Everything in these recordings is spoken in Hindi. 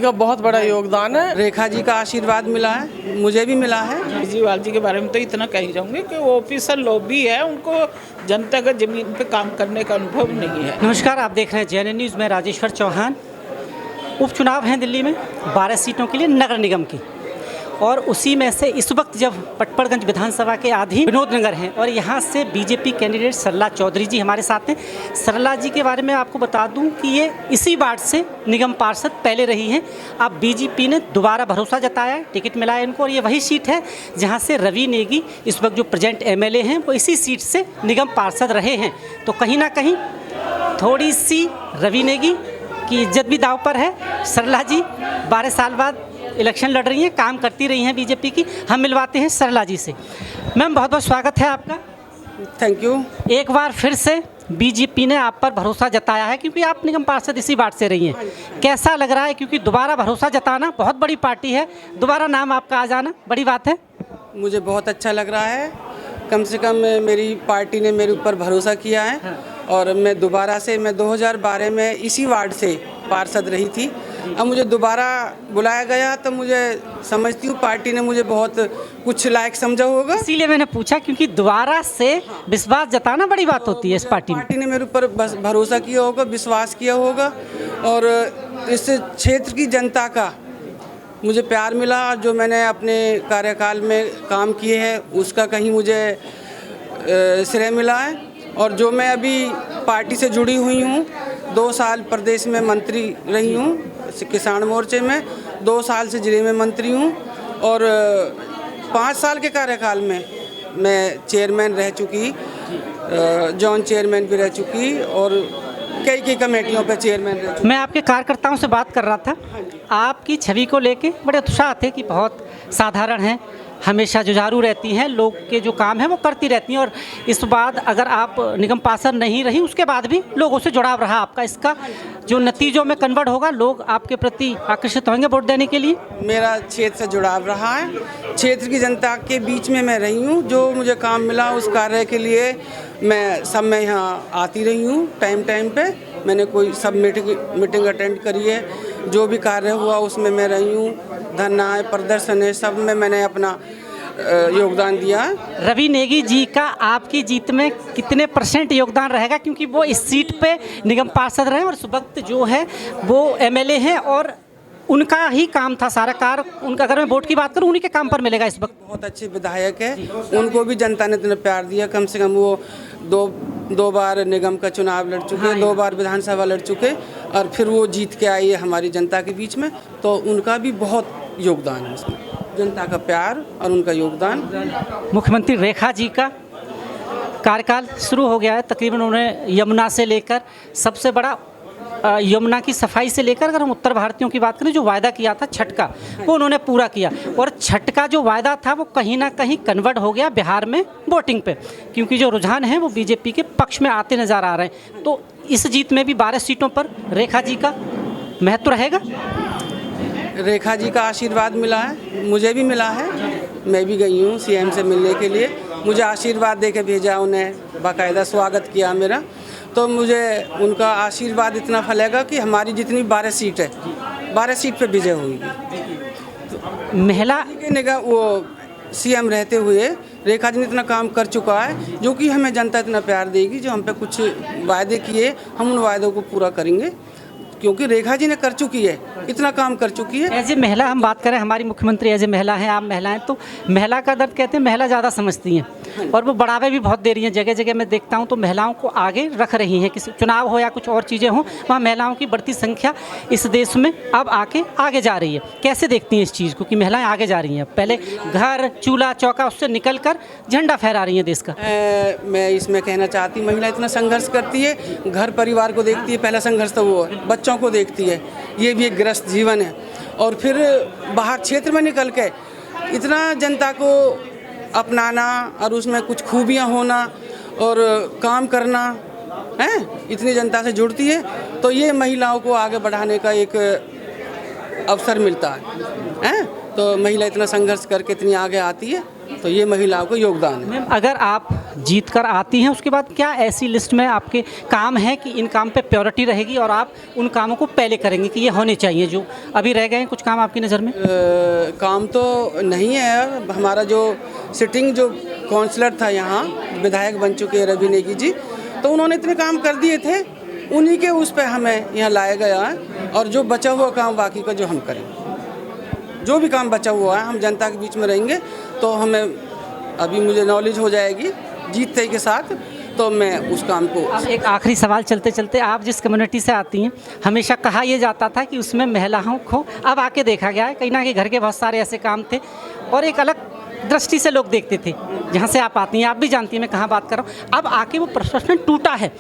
का बहुत बड़ा योगदान है। रेखा जी का आशीर्वाद मिला है, मुझे भी मिला है। केजरीवाल जी के बारे में तो इतना कह ही जाऊंगी कि वो ऑफिसर लॉबी है, उनको जनता का जमीन पे काम करने का अनुभव नहीं है। नमस्कार, आप देख रहे हैं JNN न्यूज़ में राजेश्वर चौहान। उपचुनाव हैं दिल्ली में 12 सीटों के लिए नगर निगम की, और उसी में से इस वक्त जब पटपड़गंज विधानसभा के अधीन विनोद नगर हैं और यहाँ से बीजेपी कैंडिडेट सरला चौधरी जी हमारे साथ हैं। सरला जी के बारे में आपको बता दूं कि ये इसी वार्ड से निगम पार्षद पहले रही हैं। अब बीजेपी ने दोबारा भरोसा जताया है, टिकट मिला है इनको, और ये वही सीट है जहाँ से रवि नेगी इस वक्त जो प्रेजेंट MLA हैं वो इसी सीट से निगम पार्षद रहे हैं। तो कहीं ना कहीं थोड़ी सी रवि नेगी की इज्जत भी दाव पर है। सरला जी 12 साल बाद इलेक्शन लड़ रही हैं, काम करती रही हैं बीजेपी की। हम मिलवाते हैं सरला जी से। मैम, बहुत बहुत स्वागत है आपका। Thank you. एक बार फिर से बीजेपी ने आप पर भरोसा जताया है, क्योंकि आप निगम पार्षद इसी वार्ड से रही हैं। कैसा लग रहा है, क्योंकि दोबारा भरोसा जताना बहुत बड़ी पार्टी है, दोबारा नाम आपका आ जाना बड़ी बात है। मुझे बहुत अच्छा लग रहा है, कम से कम मेरी पार्टी ने मेरे ऊपर भरोसा किया है। और मैं दोबारा से, मैं 2012 में इसी वार्ड से पार्षद रही थी। अब मुझे दोबारा बुलाया गया तो मुझे समझती हूँ पार्टी ने मुझे बहुत कुछ लायक समझा होगा। इसीलिए मैंने पूछा, क्योंकि दोबारा से विश्वास जताना बड़ी बात होती है इस पार्टी में। पार्टी ने मेरे ऊपर भरोसा किया होगा, विश्वास किया होगा, और इस क्षेत्र की जनता का मुझे प्यार मिला। जो मैंने अपने कार्यकाल में काम किए हैं उसका कहीं मुझे श्रेय मिला है। और जो मैं अभी पार्टी से जुड़ी हुई हूँ, 2 साल प्रदेश में मंत्री रही हूँ, किसान मोर्चे में 2 साल से जिले में मंत्री हूँ, और 5 साल के कार्यकाल में मैं चेयरमैन रह चुकी, जोन चेयरमैन भी रह चुकी, और कई कमेटियों पे चेयरमैन रह चुकी। मैं आपके कार्यकर्ताओं से बात कर रहा था, आपकी छवि को लेके बड़े उत्साह थे कि बहुत साधारण हैं, हमेशा जुझारू रहती हैं, लोग के जो काम है वो करती रहती हैं। और इस बाद अगर आप निगम पार्षद नहीं रही, उसके बाद भी लोगों से जुड़ाव रहा आपका, इसका जो नतीजों में कन्वर्ट होगा, लोग आपके प्रति आकर्षित होंगे वोट देने के लिए। मेरा क्षेत्र से जुड़ाव रहा है, क्षेत्र की जनता के बीच में मैं रही हूँ। जो मुझे काम मिला उस कार्य के लिए मैं यहाँ आती रही हूँ टाइम पे। मैंने कोई सब मीटिंग अटेंड करी है, जो भी कार्य हुआ उसमें मैं रही हूँ। धरना है, प्रदर्शन है, सब में मैंने अपना योगदान दिया है। रवि नेगी जी का आपकी जीत में कितने % योगदान रहेगा, क्योंकि वो इस सीट पे निगम पार्षद रहे और इस वक्त जो है वो MLA हैं, और उनका ही काम था सारा कार्य उनका। अगर मैं वोट की बात करूं, उन्हीं के काम पर मिलेगा इस वक्त। बहुत अच्छे विधायक है, उनको भी जनता ने इतना प्यार दिया। कम से कम वो दो बार निगम का चुनाव लड़ चुके, 2 बार विधानसभा लड़ चुके, और फिर वो जीत के आई है हमारी जनता के बीच में। तो उनका भी बहुत योगदान है इसमें, जनता का प्यार और उनका योगदान। मुख्यमंत्री रेखा जी का कार्यकाल शुरू हो गया है, तकरीबन उन्होंने यमुना से लेकर सबसे बड़ा यमुना की सफाई से लेकर, अगर हम उत्तर भारतीयों की बात करें, जो वायदा किया था छठ का, वो उन्होंने पूरा किया। और छठ का जो वायदा था वो कहीं ना कहीं कन्वर्ट हो गया बिहार में वोटिंग पे, क्योंकि जो रुझान है वो बीजेपी के पक्ष में आते नज़र आ रहे हैं। तो इस जीत में भी 12 सीटों पर रेखा जी का महत्व रहेगा। रेखा जी का आशीर्वाद मिला है, मुझे भी मिला है। मैं भी गई हूँ CM से मिलने के लिए, मुझे आशीर्वाद दे के भेजा, उन्हें बाकायदा स्वागत किया मेरा। तो मुझे उनका आशीर्वाद इतना फलेगा कि हमारी जितनी 12 सीट है, 12 सीट पे विजय होगी। महिला के निगाह वो CM रहते हुए रेखा जी ने इतना काम कर चुका है, जो कि हमें जनता इतना प्यार देगी। जो हम पे कुछ वायदे किए, हम उन वायदों को पूरा करेंगे, क्योंकि रेखा जी ने कर चुकी है, इतना काम कर चुकी है। एज ए महिला हम बात करें, हमारी मुख्यमंत्री एज ए महिला हैं, आप महिला हैं, तो महिला का दर्द कहते हैं महिला ज़्यादा समझती हैं, और वो बढ़ावे भी बहुत दे रही हैं। जगह जगह मैं देखता हूँ तो महिलाओं को आगे रख रही हैं, किसी चुनाव हो या कुछ और चीज़ें हों, वहाँ महिलाओं की बढ़ती संख्या इस देश में अब आगे जा रही है। कैसे देखती हैं इस चीज़ को कि महिलाएं आगे जा रही हैं? पहले घर चूल्हा चौका उससे निकल कर झंडा फहरा रही हैं देश का। मैं इसमें कहना चाहती हूँ, महिला इतना संघर्ष करती है, घर परिवार को देखती है, पहला संघर्ष तो वो है, बच्चों को देखती है, ये भी एक ग्रस्त जीवन है। और फिर बाहर क्षेत्र में निकल के इतना जनता को अपनाना, और उसमें कुछ खूबियाँ होना और काम करना है, इतनी जनता से जुड़ती है, तो ये महिलाओं को आगे बढ़ाने का एक अवसर मिलता है। तो महिला इतना संघर्ष करके इतनी आगे आती है, तो ये महिलाओं को योगदान है। अगर आप जीत कर आती हैं, उसके बाद क्या ऐसी लिस्ट में आपके काम है कि इन काम पे प्रायोरिटी रहेगी और आप उन कामों को पहले करेंगे कि ये होने चाहिए जो अभी रह गए हैं कुछ काम आपकी नज़र में? काम तो नहीं है। हमारा जो सिटिंग जो काउंसलर था यहाँ, विधायक बन चुके हैं रवि नेगी जी, तो उन्होंने इतने काम कर दिए थे, उन्हीं के उस पर हमें यहाँ लाया गया है। और जो बचा हुआ काम बाकी का जो हम करें, जो भी काम बचा हुआ है हम जनता के बीच में रहेंगे। तो हमें अभी मुझे नॉलेज हो जाएगी जीतते के साथ, तो मैं उस काम को। अब एक आखिरी सवाल चलते चलते, आप जिस कम्युनिटी से आती हैं, हमेशा कहा यह जाता था कि उसमें महिलाओं को, अब आके देखा गया है कहीं ना कहीं घर के बहुत सारे ऐसे काम थे और एक अलग दृष्टि से लोग देखते थे। जहाँ से आप आती हैं आप भी जानती हैं मैं कहाँ बात कर रहा हूँ। अब आके वो प्रश्न टूटा है,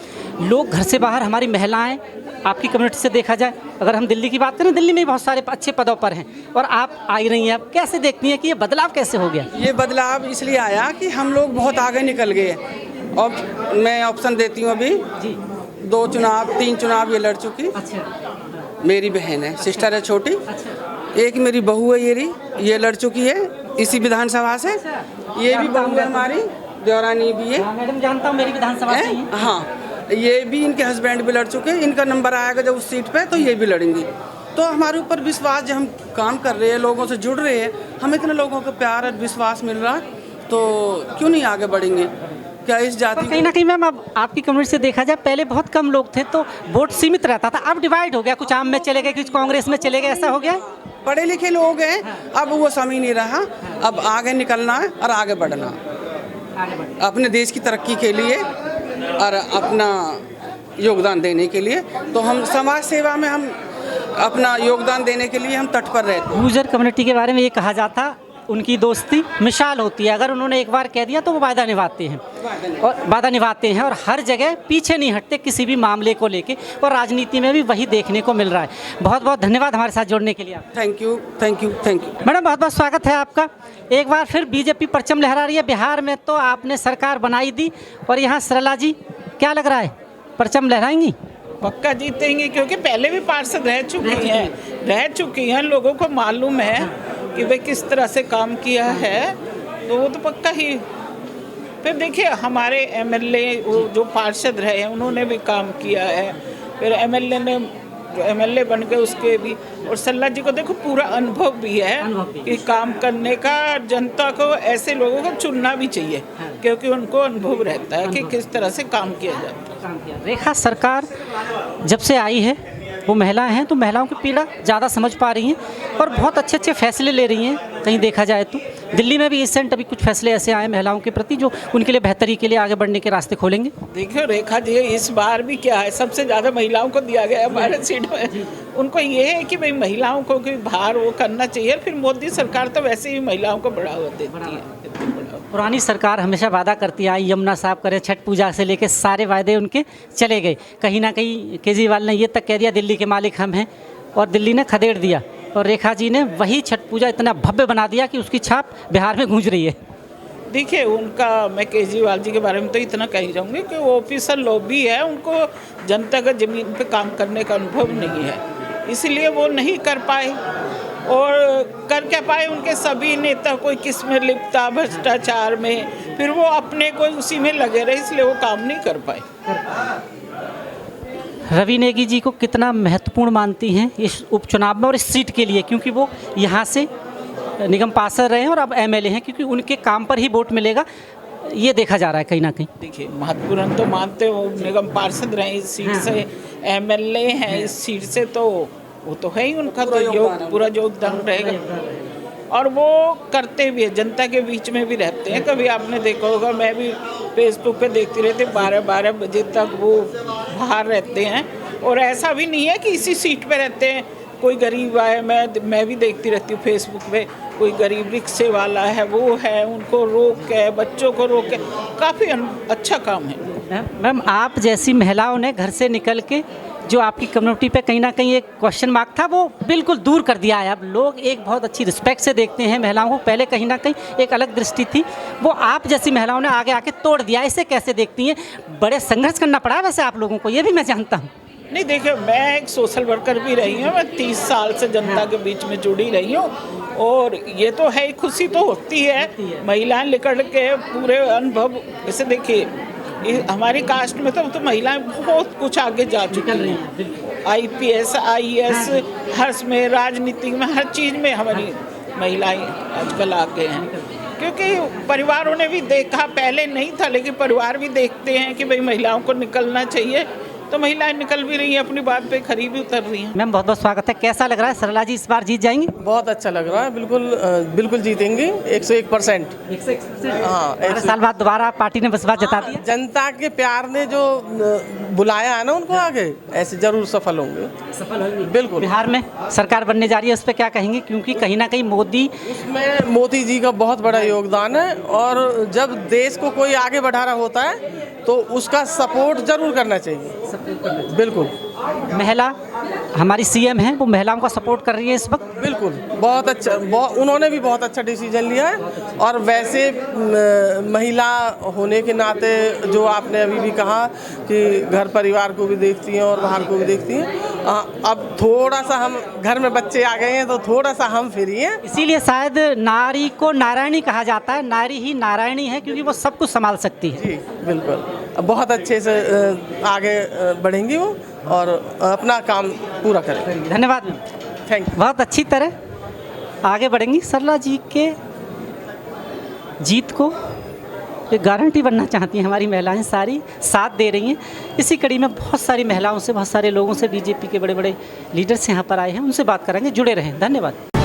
लोग घर से बाहर, हमारी महिलाएं, आपकी कम्युनिटी से देखा जाए, अगर हम दिल्ली की बात करें, दिल्ली में भी बहुत सारे अच्छे पदों पर हैं और आप आई रही हैं। अब कैसे देखती हैं कि ये बदलाव कैसे हो गया? ये बदलाव इसलिए आया कि हम लोग बहुत आगे निकल गए। और मैं ऑप्शन देती हूँ, अभी जी 2 चुनाव 3 चुनाव ये लड़ चुकी। अच्छा, मेरी बहन है, सिस्टर है छोटी। अच्छा, एक मेरी बहू है, ये लड़ चुकी है इसी विधानसभा से। ये भी बहू है हमारी, देवरानी भी है। हाँ मैडम, जानता हूँ, मेरी विधानसभा से ही है। हाँ, ये भी, इनके हस्बैंड भी लड़ चुके हैं। इनका नंबर आएगा जब उस सीट पे, तो ये भी लड़ेंगी। तो हमारे ऊपर विश्वास, जब हम काम कर रहे हैं, लोगों से जुड़ रहे हैं, हमें इतने लोगों का प्यार और विश्वास मिल रहा है, तो क्यों नहीं आगे बढ़ेंगे? क्या इस जाति कहीं ना कहीं मैम, अब आपकी कम्युनिटी से देखा जाए, पहले बहुत कम लोग थे तो वोट सीमित रहता था, अब डिवाइड हो गया, कुछ आम में चले गए, कुछ कांग्रेस में चले गए, ऐसा हो गया? पढ़े लिखे लोग हैं, अब वो समय नहीं रहा। अब आगे निकलना है और आगे बढ़ना, अपने देश की तरक्की के लिए और अपना योगदान देने के लिए। तो हम समाज सेवा में हम अपना योगदान देने के लिए हम तत्पर रहते हैं। गुर्जर कम्युनिटी के बारे में ये कहा जाता, उनकी दोस्ती मिसाल होती है, अगर उन्होंने एक बार कह दिया तो वो वादा निभाते हैं और हर जगह पीछे नहीं हटते किसी भी मामले को लेके, और राजनीति में भी वही देखने को मिल रहा है। बहुत बहुत धन्यवाद हमारे साथ जुड़ने के लिए। Thank you. मैडम बहुत बहुत स्वागत है आपका। एक बार फिर बीजेपी परचम लहरा रही है बिहार में, तो आपने सरकार बनाई दी और यहाँ सरला जी, क्या लग रहा है, परचम लहराएंगी? पक्का जीतेंगे, क्योंकि पहले भी पार्षद रह चुकी हैं, लोगों को मालूम है कि भाई किस तरह से काम किया है, तो वो तो पक्का ही। फिर देखिए हमारे एमएलए जो पार्षद रहे हैं उन्होंने भी काम किया है, फिर एमएलए बन गए उसके भी, और सल्ला जी को देखो पूरा अनुभव भी है कि काम करने का। जनता को ऐसे लोगों को चुनना भी चाहिए, क्योंकि उनको अनुभव रहता है कि किस तरह से काम किया जाता है। रेखा सरकार जब से आई है, वो महिलाएं हैं तो महिलाओं की पीड़ा ज़्यादा समझ पा रही हैं और बहुत अच्छे अच्छे फैसले ले रही हैं। कहीं देखा जाए तो दिल्ली में भी रिसेंट अभी कुछ फैसले ऐसे आए महिलाओं के प्रति जो उनके लिए बेहतरी के लिए आगे बढ़ने के रास्ते खोलेंगे। देखियो रेखा जी, इस बार भी क्या है, सबसे ज़्यादा महिलाओं को दिया गया है हमारे सीट में। उनको ये है कि भाई महिलाओं को कोई बाहर वो करना चाहिए। फिर मोदी सरकार तो वैसे ही महिलाओं को बढ़ावा देती है। पुरानी सरकार हमेशा वादा करती आई, यमुना साहब करे, छठ पूजा से लेके सारे वायदे उनके चले गए। कहीं ना कहीं केजरीवाल ने ये तक कह दिया दिल्ली के मालिक हम हैं, और दिल्ली ने खदेड़ दिया, और रेखा जी ने वही छठ पूजा इतना भव्य बना दिया कि उसकी छाप बिहार में गूंज रही है। देखिए उनका, मैं केजरीवाल जी के बारे में तो इतना कह ही जाऊँगी कि वो ऑफिसर लॉबी है, उनको जनता का ज़मीन पे काम करने का अनुभव नहीं है, इसलिए वो नहीं कर पाए। और कर क्या पाए, उनके सभी नेता कोई किस में लिप्ता, भ्रष्टाचार में, फिर वो अपने को उसी में लगे रहे, इसलिए वो काम नहीं कर पाए। रवि नेगी जी को कितना महत्वपूर्ण मानती हैं इस उपचुनाव में और इस सीट के लिए, क्योंकि वो यहाँ से निगम पार्षद रहे हैं और अब एमएलए हैं, क्योंकि उनके काम पर ही वोट मिलेगा, ये देखा जा रहा है कहीं ना कहीं। देखिए महत्वपूर्ण तो मानते हो, निगम पार्षद रहे इस सीट से, एमएलए हैं इस सीट से, तो वो तो है ही, उनका तो पूरा योगदान रहेगा। और वो करते भी है, जनता के बीच में भी रहते हैं। कभी आपने देखा होगा, मैं भी फेसबुक पे देखती रहती, 12-12 बजे तक वो बाहर रहते हैं। और ऐसा भी नहीं है कि इसी सीट पे रहते हैं, कोई गरीब आए, मैं भी देखती रहती हूँ फेसबुक पे, कोई गरीब रिक्शे वाला है, वो है, उनको रोक के, बच्चों को रोक के, काफ़ी अच्छा काम है। मैम आप जैसी महिलाओं ने घर से निकल के जो आपकी कम्युनिटी पे कहीं ना कहीं एक क्वेश्चन मार्क था, वो बिल्कुल दूर कर दिया है। अब लोग एक बहुत अच्छी रिस्पेक्ट से देखते हैं महिलाओं को, पहले कहीं ना कहीं एक अलग दृष्टि थी, वो आप जैसी महिलाओं ने आगे आके तोड़ दिया। इसे कैसे देखती हैं? बड़े संघर्ष करना पड़ा है वैसे आप लोगों को, ये भी मैं जानता हूँ। नहीं देखिए, मैं एक सोशल वर्कर भी रही हूँ, मैं 30 साल से जनता के बीच में जुड़ी रही हूँ, और ये तो है, खुशी तो होती है। महिलाएं निकल के पूरे अनुभव, जैसे देखिए हमारी कास्ट में तो महिलाएं बहुत कुछ आगे जा चुकी हैं। IPS IAS हर में, राजनीति में, हर चीज़ में हमारी महिलाएं आजकल आगे हैं। क्योंकि परिवारों ने भी देखा, पहले नहीं था लेकिन परिवार भी देखते हैं कि भाई महिलाओं को निकलना चाहिए, तो महिलाएं निकल भी रही हैं, अपनी बात पे खरी भी उतर रही हैं। मैम बहुत बहुत स्वागत है। कैसा लग रहा है, सरला जी इस बार जीत जाएंगी? बहुत अच्छा लग रहा है, बिल्कुल जीतेंगी 101%। हाँ, 12 साल बाद दोबारा पार्टी ने विश्वास जता दिया। जनता के प्यार ने जो बुलाया है ना उनको आगे, ऐसे जरूर सफल होंगे। सफल होंगी बिल्कुल। बिहार में सरकार बनने जा रही है, उस पर क्या कहेंगे? क्योंकि कहीं ना कहीं मोदी, उसमें मोदी जी का बहुत बड़ा योगदान है, और जब देश को कोई आगे बढ़ा रहा होता है तो उसका सपोर्ट जरूर करना चाहिए। बिल्कुल। महिला हमारी CM हैं, वो महिलाओं का सपोर्ट कर रही है इस वक्त। बिल्कुल, बहुत अच्छा, उन्होंने भी बहुत अच्छा डिसीजन लिया है। और वैसे महिला होने के नाते जो आपने अभी भी कहा कि घर परिवार को भी देखती हैं और बाहर को भी देखती हैं, अब थोड़ा सा हम घर में बच्चे आ गए हैं तो थोड़ा सा हम फ्री हैं। इसीलिए शायद नारी को नारायणी कहा जाता है, नारी ही नारायणी है क्योंकि वो सब कुछ संभाल सकती है। जी बिल्कुल, बहुत अच्छे से आगे बढ़ेंगी वो और अपना काम पूरा करेंगी। धन्यवाद मैम, थैंक यू। बहुत अच्छी तरह आगे बढ़ेंगी। सरला जी के जीत को एक गारंटी बनना चाहती हैं हमारी महिलाएं, सारी साथ दे रही हैं। इसी कड़ी में बहुत सारी महिलाओं से, बहुत सारे लोगों से, BJP के बड़े बड़े लीडर्स यहाँ पर आए हैं, उनसे बात करेंगे। जुड़े रहें, धन्यवाद।